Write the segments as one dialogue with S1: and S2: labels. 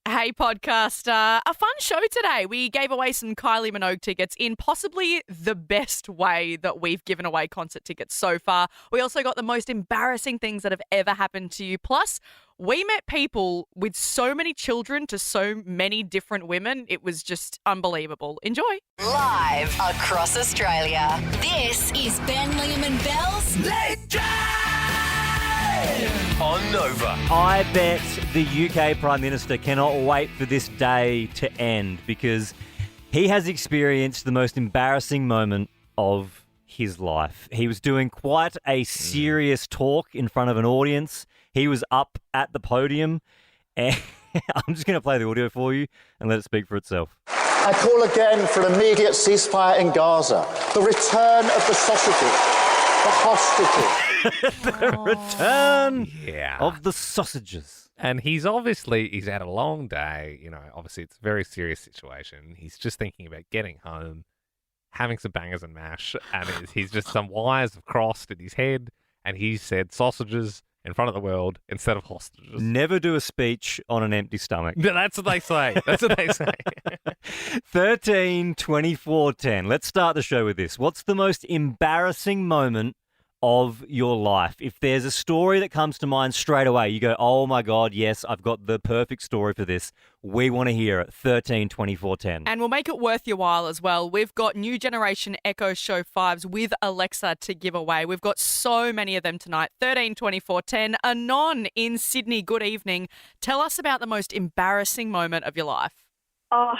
S1: Hey, podcaster. A fun show today. We gave away some Kylie Minogue tickets in possibly the best way that we've given away concert tickets so far. We also got the most embarrassing things that have ever happened to you. Plus, we met people with so many children to so many different women. It was just unbelievable. Enjoy.
S2: Live across Australia. This is Ben, Liam and Belle's Late Drive
S3: on Nova.
S4: I bet the UK Prime Minister cannot wait for this day to end because he has experienced the most embarrassing moment of his life. He was doing quite a serious talk in front of an audience. He was up at the podium, and I'm just going to play the audio for you and let it speak for itself.
S5: I call again for an immediate ceasefire in Gaza, the return of the sausages, the hostages.
S4: The return of the sausages.
S6: And he's had a long day. You know, obviously it's a very serious situation. He's just thinking about getting home, having some bangers and mash, and he's just some wires have crossed in his head, and he said sausages in front of the world instead of hostages.
S4: Never do a speech on an empty stomach.
S6: That's what they say.
S4: 13, 24, 10. Let's start the show with this. What's the most embarrassing moment of your life? If there's a story that comes to mind straight away, you go, oh my God, yes, I've got the perfect story for this. We want to hear it. 13, 24, 10.
S1: And we'll make it worth your while as well. We've got new generation Echo Show 5s with Alexa to give away. We've got so many of them tonight. 13, 24, 10. Anon in Sydney, good evening. Tell us about the most embarrassing moment of your life.
S7: Oh,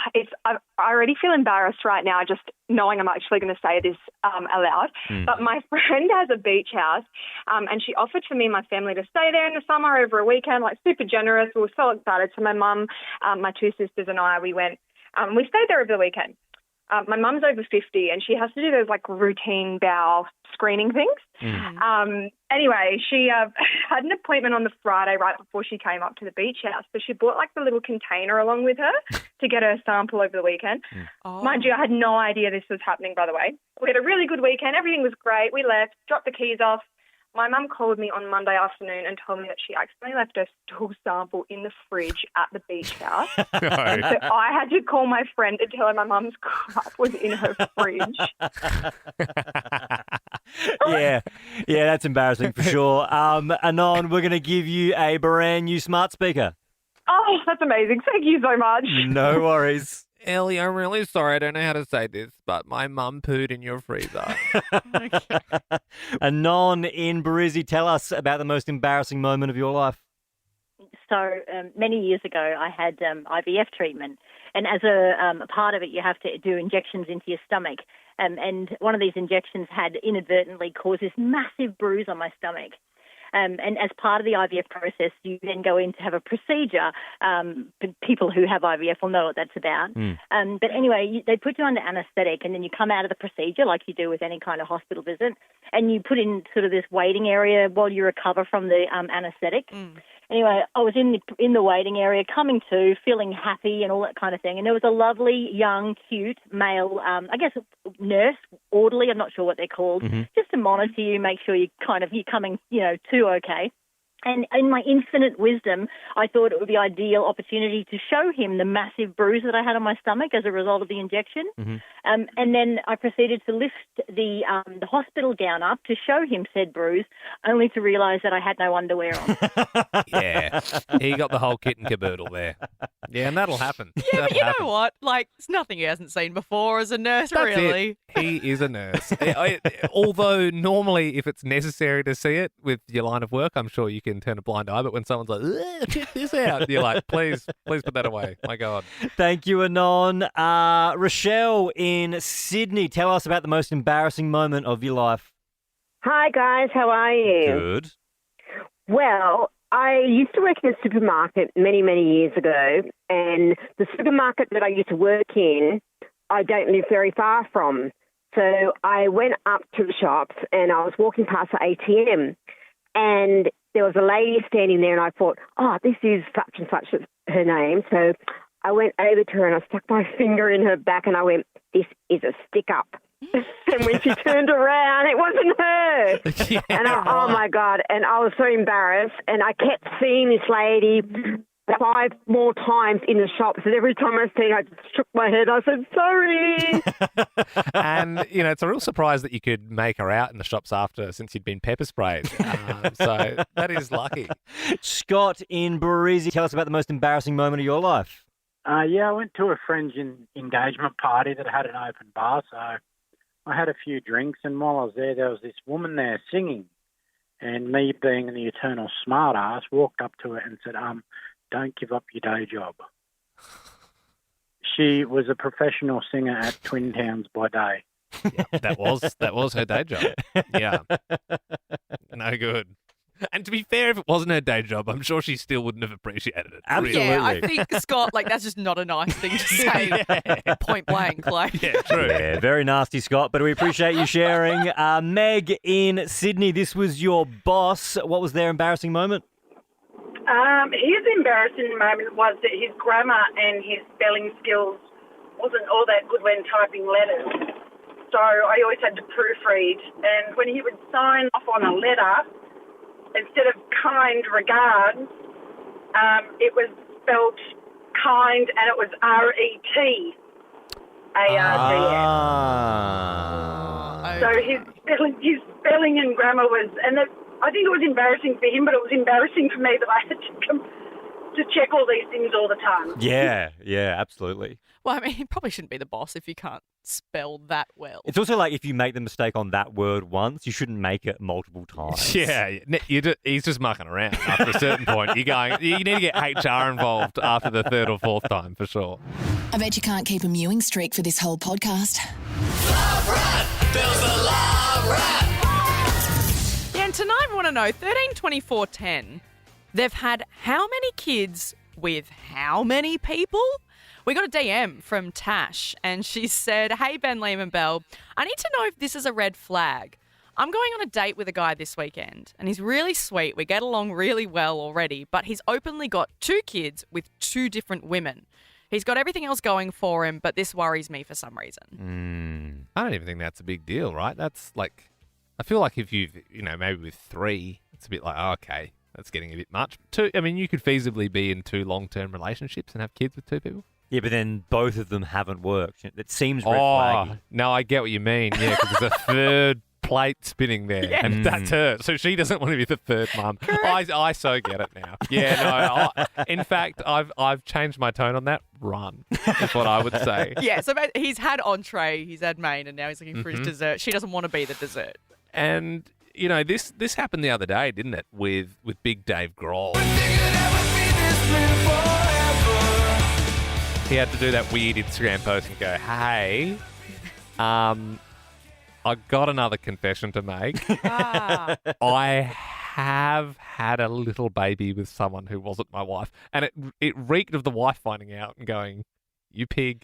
S7: I already feel embarrassed right now just knowing I'm actually going to say this aloud. But my friend has a beach house and she offered for me and my family to stay there in the summer over a weekend, like super generous. We were so excited. So my mum, my two sisters and I, we went, we stayed there over the weekend. My mum's over 50 and she has to do those like routine bowel screening things. Anyway, she had an appointment on the Friday right before she came up to the beach house. So she brought like the little container along with her to get her sample over the weekend. Mind you, I had no idea this was happening, by the way. We had a really good weekend. Everything was great. We left, dropped the keys off. My mum called me on Monday afternoon and told me that she accidentally left her stool sample in the fridge at the beach house. And so I had to call my friend to tell her my mum's crap was in her fridge.
S4: Yeah, that's embarrassing for sure. Anon, we're going to give you a brand new smart speaker.
S7: Oh, that's amazing. Thank you so much.
S4: No worries.
S6: Ellie, I'm really sorry. I don't know how to say this, but my mum pooed in your freezer.
S4: Anon in Barizzi, tell us about the most embarrassing moment of your life.
S8: So many years ago, I had IVF treatment, and as a part of it, you have to do injections into your stomach. And one of these injections had inadvertently caused this massive bruise on my stomach. And as part of the IVF process, you then go in to have a procedure. People who have IVF will know what that's about. But anyway, they put you under anaesthetic, and then you come out of the procedure like you do with any kind of hospital visit, and you put in sort of this waiting area while you recover from the anaesthetic. Anyway, I was in the waiting area, coming to, feeling happy and all that kind of thing. And there was a lovely, young, cute male, I guess, nurse, orderly, I'm not sure what they're called, just to monitor you, make sure you're coming, to okay. And in my infinite wisdom, I thought it would be an ideal opportunity to show him the massive bruise that I had on my stomach as a result of the injection. And then I proceeded to lift the hospital gown up to show him said bruise, only to realise that I had no underwear on.
S6: Yeah, he got the whole kit and caboodle there. Yeah, and that'll happen.
S1: Yeah, but you know what? Like, it's nothing he hasn't seen before as a nurse, really.
S6: He is a nurse. Although normally, if it's necessary to see it with your line of work, I'm sure you can turn a blind eye. But when someone's like, check this out, you're like, please put that away. My God.
S4: Thank you, Anon. Rochelle in Sydney, tell us about the most embarrassing moment of your life.
S9: Hi, guys. How are you?
S4: Good.
S9: Well, I used to work in a supermarket many, many years ago, and the supermarket that I used to work in, I don't live very far from. So I went up to the shops, and I was walking past the ATM, and there was a lady standing there, and I thought, oh, this is such and such her name. So I went over to her, and I stuck my finger in her back, and I went, this is a stick-up. And when she turned around, it wasn't her. And oh, my God. And I was so embarrassed. And I kept seeing this lady 5 more times in the shops, and every time I see, I just shook my head. I said, sorry.
S6: And, it's a real surprise that you could make her out in the shops after, since you'd been pepper sprayed. So that is lucky.
S4: Scott in Breezy, tell us about the most embarrassing moment of your life.
S10: Yeah, I went to a friend's engagement party that had an open bar, so I had a few drinks, and while I was there was this woman there singing, and me being the eternal smart ass walked up to her and said, don't give up your day job. She was a professional singer at Twin Towns by day.
S6: Yeah, that was her day job. Yeah. No good. And to be fair, if it wasn't her day job, I'm sure she still wouldn't have appreciated it.
S4: Absolutely.
S1: Yeah, I think, Scott, that's just not a nice thing to say.
S6: Yeah.
S1: Point blank,
S6: Yeah, true.
S4: Yeah, very nasty, Scott, but we appreciate you sharing. Meg in Sydney, this was your boss. What was their embarrassing moment?
S11: His embarrassing moment was that his grammar and his spelling skills wasn't all that good when typing letters. So I always had to proofread. And when he would sign off on a letter, instead of kind regards, it was spelled kind, and it was RETARDS. So his spelling and grammar was, and I think it was embarrassing for him, but it was embarrassing for me that I had to check all these things all the time.
S4: Yeah, absolutely.
S1: Well, I mean, he probably shouldn't be the boss if you can't spell that well.
S4: It's also like if you make the mistake on that word once, you shouldn't make it multiple times.
S6: Yeah, he's just mucking around after a certain point. You need to get HR involved after the third or fourth time for sure.
S2: I bet you can't keep a mewing streak for this whole podcast.
S3: Love Rat, Bill's the Love Rat.
S1: Yeah, and tonight we want to know, 13, 24, 10, they've had how many kids with how many people? We got a DM from Tash, and she said, hey, Ben, Liam and Belle, I need to know if this is a red flag. I'm going on a date with a guy this weekend, and he's really sweet. We get along really well already, but he's openly got 2 kids with 2 different women. He's got everything else going for him, but this worries me for some reason.
S6: I don't even think that's a big deal, right? That's like, I feel like if you've, maybe with 3, it's a bit like, okay, that's getting a bit much. 2, I mean, you could feasibly be in 2 long-term relationships and have kids with 2 people.
S4: Yeah, but then both of them haven't worked. It seems red flaggy.
S6: No, I get what you mean. Yeah, because there's a third plate spinning there, and that's her. So she doesn't want to be the third mum. I so get it now. Yeah, no. In fact, I've changed my tone on that. Run is what I would say.
S1: Yeah, so he's had entree, he's had main, and now he's looking for his dessert. She doesn't want to be the dessert.
S6: And this happened the other day, didn't it? With Big Dave Grohl. He had to do that weird Instagram post and go, hey, I got another confession to make. I have had a little baby with someone who wasn't my wife. And it reeked of the wife finding out and going, you pig,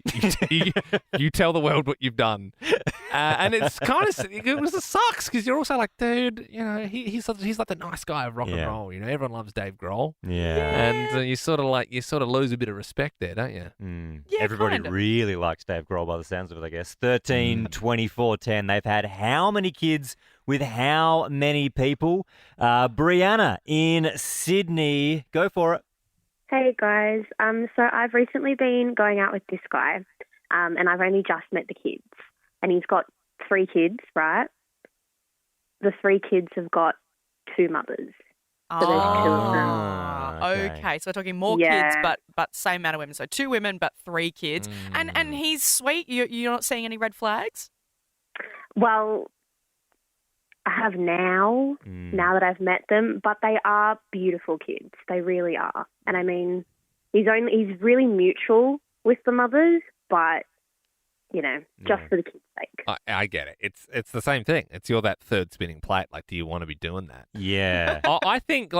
S6: you tell the world what you've done. And it's kind of, it sucks because you're also like, dude, he's like the nice guy of rock and roll. Everyone loves Dave Grohl.
S4: Yeah.
S6: And you sort of lose a bit of respect there, don't you?
S1: Yeah,
S4: everybody
S1: kind of.
S4: really likes Dave Grohl by the sounds of it, I guess. 13, 24, 10. They've had how many kids with how many people? Brianna in Sydney. Go for it.
S12: Hey guys, so I've recently been going out with this guy, and I've only just met the kids, and he's got 3 kids, right? The 3 kids have got 2 mothers. So there's 2 of them.
S1: Okay, so we're talking more kids, but same amount of women. So 2 women, but 3 kids, and he's sweet. You're not seeing any red flags?
S12: Well, I have now that I've met them, but they are beautiful kids. They really are. And I mean, he's really mutual with the mothers, but, just for the kids' sake.
S6: I get it. It's the same thing. You're that third spinning plate. Like, do you want to be doing that?
S4: Yeah.
S6: I think,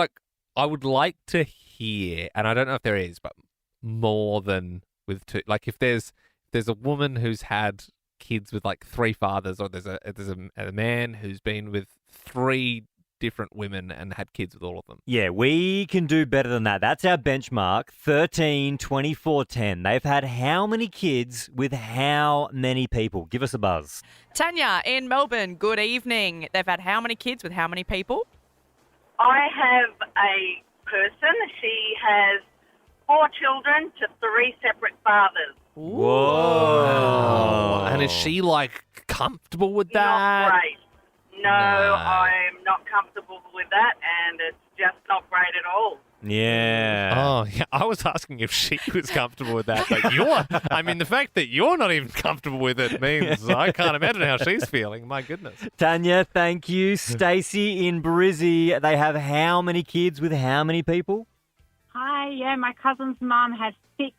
S6: I would like to hear, and I don't know if there is, but more than with 2. Like, if there's a woman who's had kids with 3 fathers, or there's a man who's been with 3 different women and had kids with all of them.
S4: Yeah, we can do better than that. That's our benchmark. 13, 24, 10. They've had how many kids with how many people? Give us a buzz.
S1: Tanya in Melbourne, good evening. They've had how many kids with how many people?
S11: I have a person. She has 4 children to 3 separate fathers.
S6: Whoa. And is she, like, comfortable with that?
S11: Not great. No, I'm not comfortable with that, and it's just not great at all.
S4: Yeah.
S6: Oh, yeah. I was asking if she was comfortable with that, but the fact that you're not even comfortable with it means I can't imagine how she's feeling. My goodness.
S4: Tanya, thank you. Stacey in Brizzy, they have how many kids with how many people?
S13: Hi, yeah, my cousin's mum has 6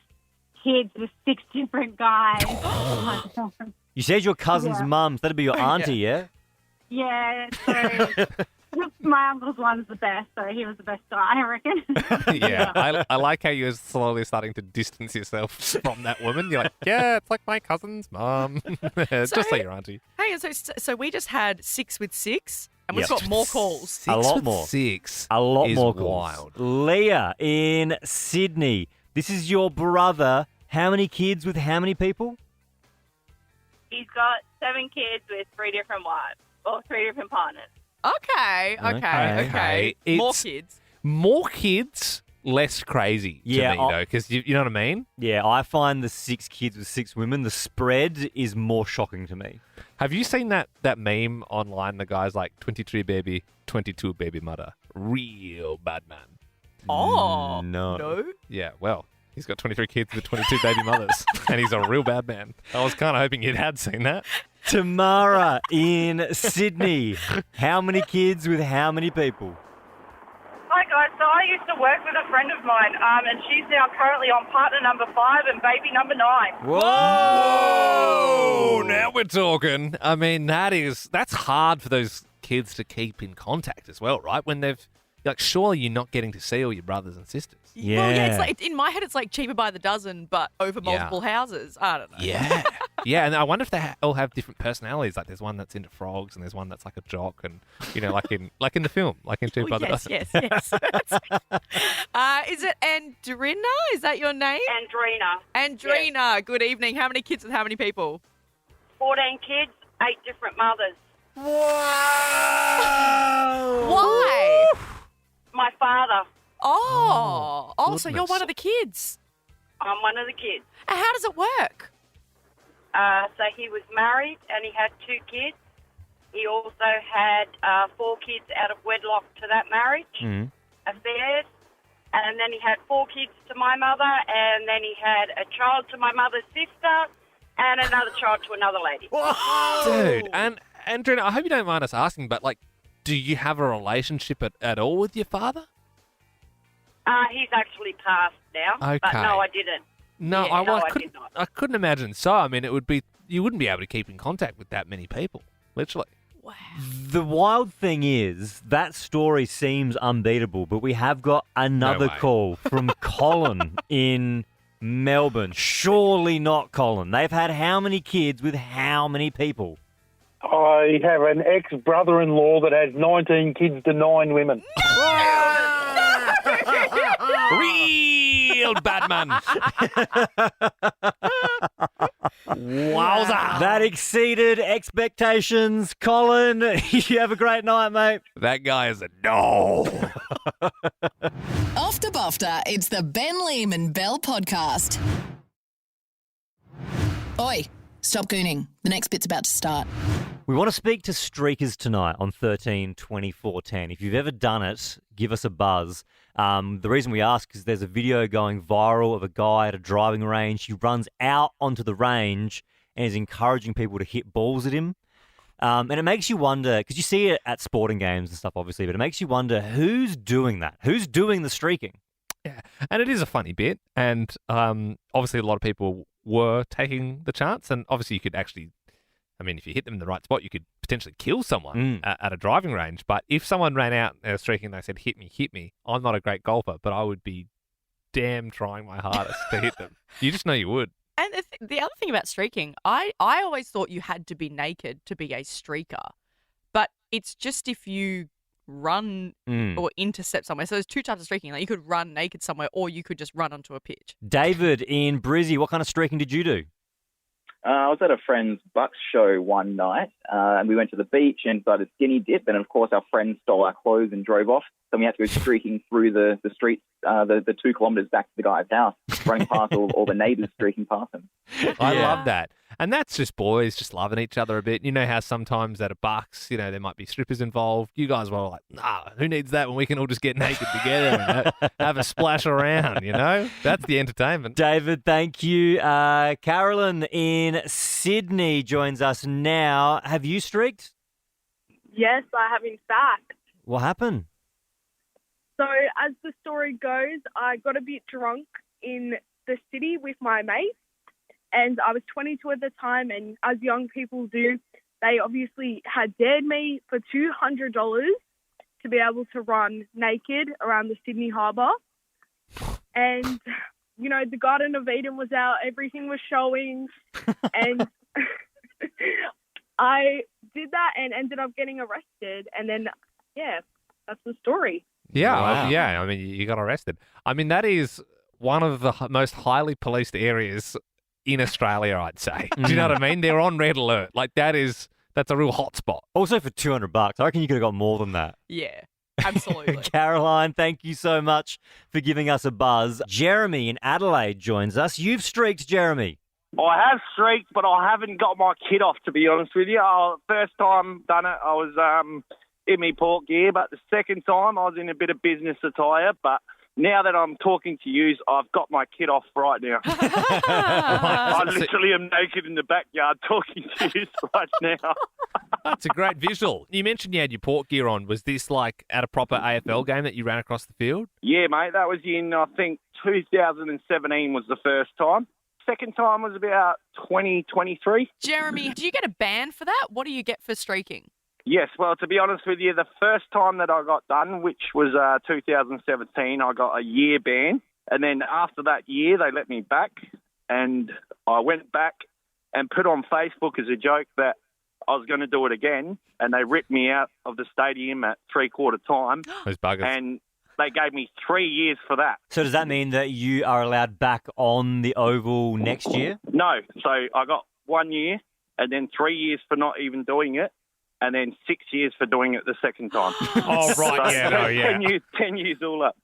S13: kids with 6 different guys. Oh my God.
S4: You said your cousin's mum, so that'd be your auntie, yeah?
S13: Yeah, so my uncle's one's the best, so he was the best guy, I reckon.
S6: Yeah, I like how you're slowly starting to distance yourself from that woman. You're like, yeah, it's like my cousin's mum. Just like your auntie.
S1: Hey, so we just had 6 with 6, and we've
S4: Yep.
S1: got more calls.
S6: 6
S4: A lot
S6: with
S4: more.
S6: 6
S4: A lot
S6: is
S4: more calls.
S6: wild.
S4: Leah in Sydney, this is your brother. How many kids with how many people?
S14: He's got 7 kids with 3 different wives, or 3 different partners.
S1: Okay. More
S6: It's
S1: kids.
S6: More kids, less crazy to
S4: Yeah,
S6: me, though, because you know what I mean?
S4: Yeah, I find the 6 kids with 6 women, the spread is more shocking to me.
S6: Have you seen that meme online? The guy's like, 23 baby, 22 baby mother. Real bad man.
S1: Oh.
S4: No.
S6: Yeah, well, he's got 23 kids with 22 baby mothers, and he's a real bad man. I was kind of hoping you had seen that.
S4: Tamara in Sydney, how many kids with how many people?
S11: Hi guys, so I used to work with a friend of mine, and she's now currently on partner number 5 and baby number 9.
S6: Whoa! Now we're talking. I mean, that's hard for those kids to keep in contact as well, right? When they've, like, surely you're not getting to see all your brothers and sisters.
S4: Yeah.
S1: Well, yeah, it's like, in my head, it's like cheaper by the dozen, but over multiple houses. I don't know.
S6: Yeah. Yeah, and I wonder if they all have different personalities. Like, there's one that's into frogs, and there's one that's like a jock, and like in the film, like in Cheaper by the Dozen.
S1: Yes. Is it Andrina? Is that your name? Andrina.
S11: Yes.
S1: Good evening. How many kids with how many people?
S11: 14 kids, 8 different mothers.
S1: Why?
S11: My father.
S1: So you're one of the kids.
S11: I'm one of the kids.
S1: And how does it work?
S11: So he was married and he had 2 kids. He also had 4 kids out of wedlock to that marriage, affairs. And then he had 4 kids to my mother, and then he had a child to my mother's sister, and another child to another lady.
S6: Dude, and Andrina, I hope you don't mind us asking, but, like, do you have a relationship at all with your father?
S11: He's actually passed now, but no, I didn't.
S6: No,
S11: Yeah, I did not.
S6: I couldn't imagine so. I mean, you wouldn't be able to keep in contact with that many people, literally.
S1: Wow.
S4: The wild thing is, that story seems unbeatable, but we have got another
S6: way.
S4: call from Colin in Melbourne. Surely not Colin. They've had how many kids with how many people?
S15: I have an ex-brother-in-law that has 19 kids to 9 women.
S6: Real bad man. Wowza.
S4: That exceeded expectations. Colin, you have a great night, mate.
S6: That guy is a doll.
S2: Off the BOFTA, it's the Ben Lehman Bell podcast. Oi, stop gooning. The next bit's about to start.
S4: We want to speak to streakers tonight on 13 24 10. If you've ever done it, give us a buzz. The reason we ask is there's a video going viral of a guy at a driving range. He runs out onto the range and is encouraging people to hit balls at him. And it makes you wonder, because you see it at sporting games and stuff, obviously, but it makes you wonder who's doing that? Who's doing the streaking?
S6: Yeah, and it is a funny bit, and obviously a lot of people were taking the chance, and obviously you could actually, I mean, if you hit them in the right spot, you could potentially kill someone at a driving range. But if someone ran out streaking and they said, hit me, I'm not a great golfer, but I would be damn trying my hardest to hit them. You just know you would.
S1: And the other thing about streaking, I always thought you had to be naked to be a streaker. But it's just if you run or intercept somewhere. So there's 2 types of streaking. Like you could run naked somewhere or you could just run onto a pitch.
S4: David in Brizzy, what kind of streaking did you do?
S16: I was at a friend's bucks show one night, and we went to the beach and started skinny dip, and of course our friend stole our clothes and drove off. Then we had to go streaking through the streets, the 2 kilometres back to the guy's house, running past all the neighbours streaking past him.
S6: I love that. And that's just boys just loving each other a bit. You know how sometimes at a Bucks, there might be strippers involved. You guys were like, nah, who needs that when we can all just get naked together and have a splash around, That's the entertainment.
S4: David, thank you. Carolyn in Sydney joins us now. Have you streaked?
S17: Yes, I have in fact.
S4: What happened?
S17: So as the story goes, I got a bit drunk in the city with my mates, and I was 22 at the time, and as young people do, they obviously had dared me for $200 to be able to run naked around the Sydney Harbour. And, the Garden of Eden was out, everything was showing, and I did that and ended up getting arrested. And then, that's the story.
S6: Yeah,
S4: Wow.
S6: yeah. I mean, you got arrested. I mean, that is one of the most highly policed areas in Australia, I'd say. Do you know what I mean? They're on red alert. Like, that's a real hot spot.
S4: Also for $200, I reckon you could have got more than that.
S1: Yeah, absolutely.
S4: Caroline, thank you so much for giving us a buzz. Jeremy in Adelaide joins us. You've streaked, Jeremy.
S15: I have streaked, but I haven't got my kit off, to be honest with you. First time done it, I was in my port gear, but the second time I was in a bit of business attire, but now that I'm talking to you, I've got my kit off right now. I literally am naked in the backyard talking to you right now.
S6: That's a great visual. You mentioned you had your port gear on. Was this like at a proper AFL game that you ran across the field?
S15: Yeah, mate. That was in, I think, 2017 was the first time. Second time was about 2023.
S1: Jeremy, do you get a ban for that? What do you get for streaking?
S15: Yes, well, to be honest with you, the first time that I got done, which was 2017, I got a year ban. And then after that year, they let me back. And I went back and put on Facebook as a joke that I was going to do it again. And they ripped me out of the stadium at three-quarter time.
S6: Those buggers.
S15: And they gave me 3 years for that.
S4: So does that mean that you are allowed back on the Oval next year?
S15: No. So I got 1 year and then 3 years for not even doing it. And then 6 years for doing it the second time.
S6: Oh, right,
S15: So
S6: yeah, no, yeah.
S15: 10 years all up.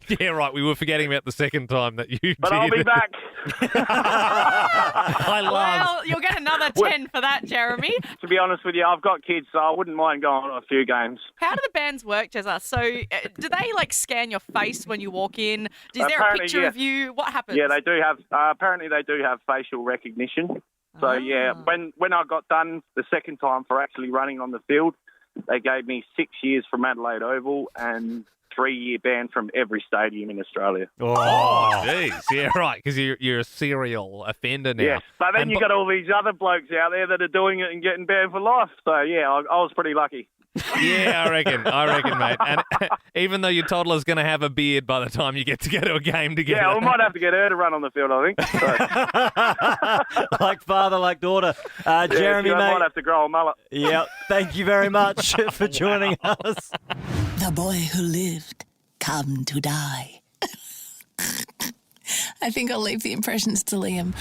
S6: Yeah, right. We were forgetting about the second time that you
S15: But
S6: did.
S15: I'll be back.
S1: Well, you'll get another 10 for that, Jeremy.
S15: To be honest with you, I've got kids, so I wouldn't mind going on a few games.
S1: How do the bans work, Jezza? So do they, scan your face when you walk in? Is there a
S15: Apparently,
S1: picture
S15: yeah.
S1: of you? What happens?
S15: Yeah, they do have. Apparently, they do have facial recognition. So yeah, when I got done the second time for actually running on the field, they gave me 6 years from Adelaide Oval and 3-year ban from every stadium in Australia.
S6: Oh, jeez. Yeah, right, because you're a serial offender now.
S15: Yeah, but then you got all these other blokes out there that are doing it and getting banned for life. So yeah, I was pretty lucky.
S6: Yeah, I reckon, mate. And even though your toddler's going to have a beard by the time you get to go to a game together.
S15: Yeah, we might have to get her to run on the field, I think. So.
S4: Like father, like daughter. Jeremy,
S15: I
S4: mate.
S15: might have to grow a mullet.
S4: Yep. Thank you very much for joining us.
S18: The boy who lived, come to die. I think I'll leave the impressions to Liam.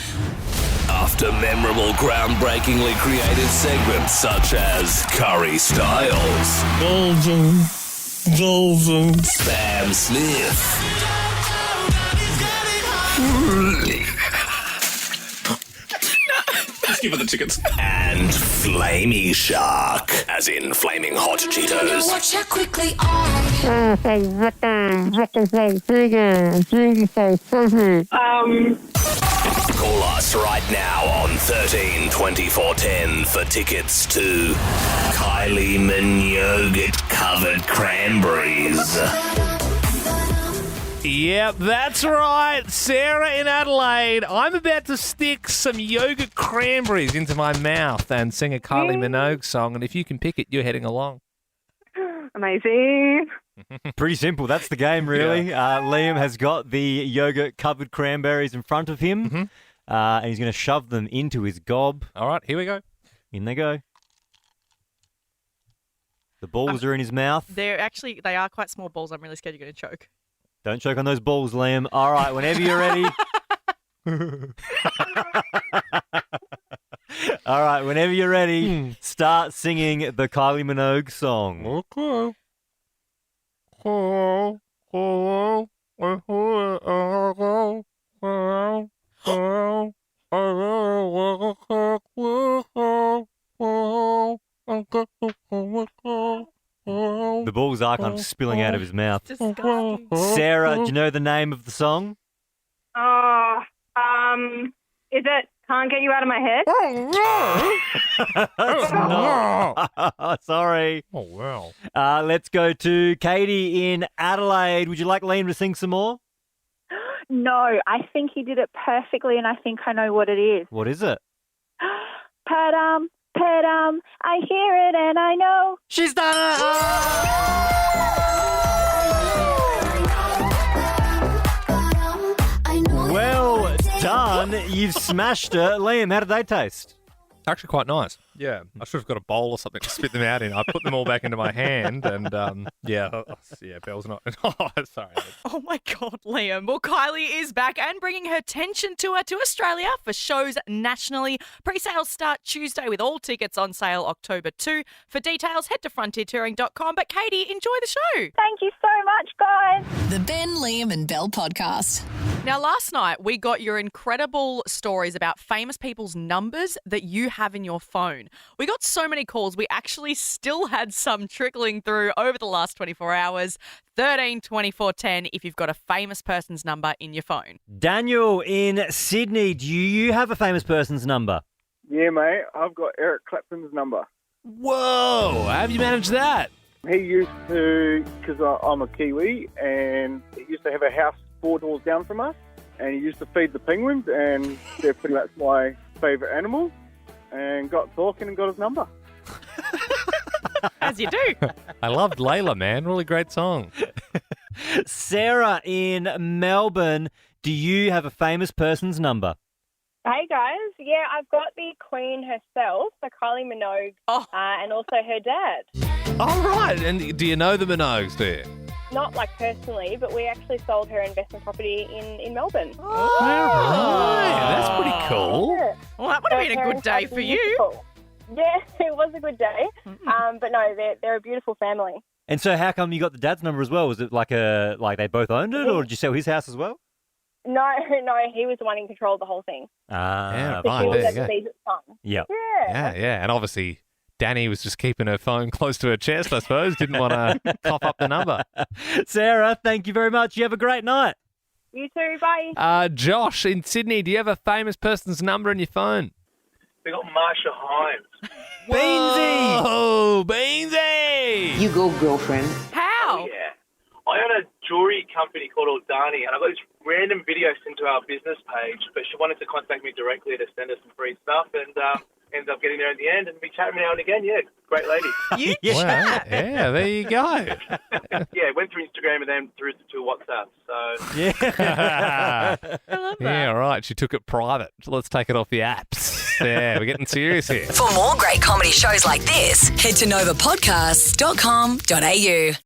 S3: After memorable, groundbreakingly created segments such as Curry Styles, Spam Sniff,
S19: Just give her the tickets.
S3: and Flamey Shark, as in flaming hot Cheetos.
S18: Watch how quickly
S3: Call us right now on 13 24 10 for tickets to Kylie Minyoghurt covered cranberries.
S6: Yep, that's right. Sarah in Adelaide. I'm about to stick some yogurt cranberries into my mouth and sing a Kylie Minogue song. And if you can pick it, you're heading along.
S17: Amazing.
S4: Pretty simple. That's the game, really. Liam has got the yogurt-covered cranberries in front of him, and he's going to shove them into his gob.
S6: All right, here we go.
S4: In they go. The balls are in his mouth.
S1: They are quite small balls. I'm really scared you're going to choke.
S4: Don't choke on those balls, Liam. All right, whenever you're ready. All right, whenever you're ready, start singing the Kylie Minogue song.
S6: Okay.
S4: The bullseye kind of spilling out of his mouth.
S1: Disgusting.
S4: Sarah, do you know the name of the song?
S7: Is it Can't Get You Out of My Head?
S4: It's not. Sorry.
S6: Oh, wow.
S4: Let's go to Katie in Adelaide. Would you like Liam to sing some more?
S19: No, I think he did it perfectly, and I think I know what it is.
S4: What is it?
S19: Padam, padam, I hear it and I know.
S4: She's done it! Well done. You've smashed it. Liam, how did they taste?
S6: Actually quite nice. Yeah. I should have got a bowl or something to spit them out in. I put them all back into my hand and, Belle's not... Oh, sorry.
S1: Oh my God, Liam. Well, Kylie is back and bringing her Tension tour to Australia for shows nationally. Pre-sales start Tuesday with all tickets on sale October 2. For details, head to frontiertouring.com. But Katie, enjoy the show.
S19: Thank you so much, guys.
S2: The Ben, Liam and Belle podcast.
S1: Now, last night we got your incredible stories about famous people's numbers that you have in your phone. We got so many calls, we actually still had some trickling through over the last 24 hours. 13 24 10 if you've got a famous person's number in your phone.
S4: Daniel in Sydney, do you have a famous person's number?
S20: Yeah, mate. I've got Eric Clapton's number.
S6: Whoa! How have you managed that?
S20: He used to, because I'm a Kiwi, and he used to have a house 4 doors down from us, and he used to feed the penguins, and they're pretty much my favourite animal, and got talking and got his number.
S1: As you do.
S6: I loved Layla, man. Really great song.
S4: Sarah in Melbourne, do you have a famous person's number?
S21: Hey guys, yeah, I've got the Queen herself, so Kylie Minogue, and also her dad.
S6: All right. And do you know the Minogues, do you?
S21: Not like personally, but we actually sold her investment property in Melbourne.
S6: All right. That's pretty cool.
S21: Yeah.
S1: Well, that would have been a good day for you.
S21: Beautiful. Yeah, it was a good day. But no, they're a beautiful family.
S4: And so how come you got the dad's number as well? Was it like they both owned it, or did you sell his house as well?
S21: No, he was the one in control of the whole thing.
S6: Yeah,
S21: So
S6: right.
S21: she was
S6: There you
S21: at
S6: go.
S21: the seat at the time.
S4: Yeah.
S6: Yeah. And obviously, Danny was just keeping her phone close to her chest, I suppose. Didn't want to cough up the number.
S4: Sarah, thank you very much. You have a great night.
S21: You too, bye.
S6: Josh in Sydney, do you have a famous person's number in your phone?
S22: We got Marcia Hignes.
S4: Beansy!
S6: Oh, Beansy!
S23: You go, girlfriend.
S1: How?
S22: Oh, yeah. I own a jewellery company called Aldani, and I got this random video sent to our business page, but she wanted to contact me directly to send us some free stuff, and ended up getting there in the end, and we chat now and again. Yeah, great lady.
S1: You
S6: chat? Yeah, there you go.
S22: Yeah, went through Instagram and then through to WhatsApp. So
S6: Yeah.
S1: I love that.
S6: Yeah, all right. She took it private. So let's take it off the apps. Yeah, we're getting serious here.
S2: For more great comedy shows like this, head to novapodcasts.com.au.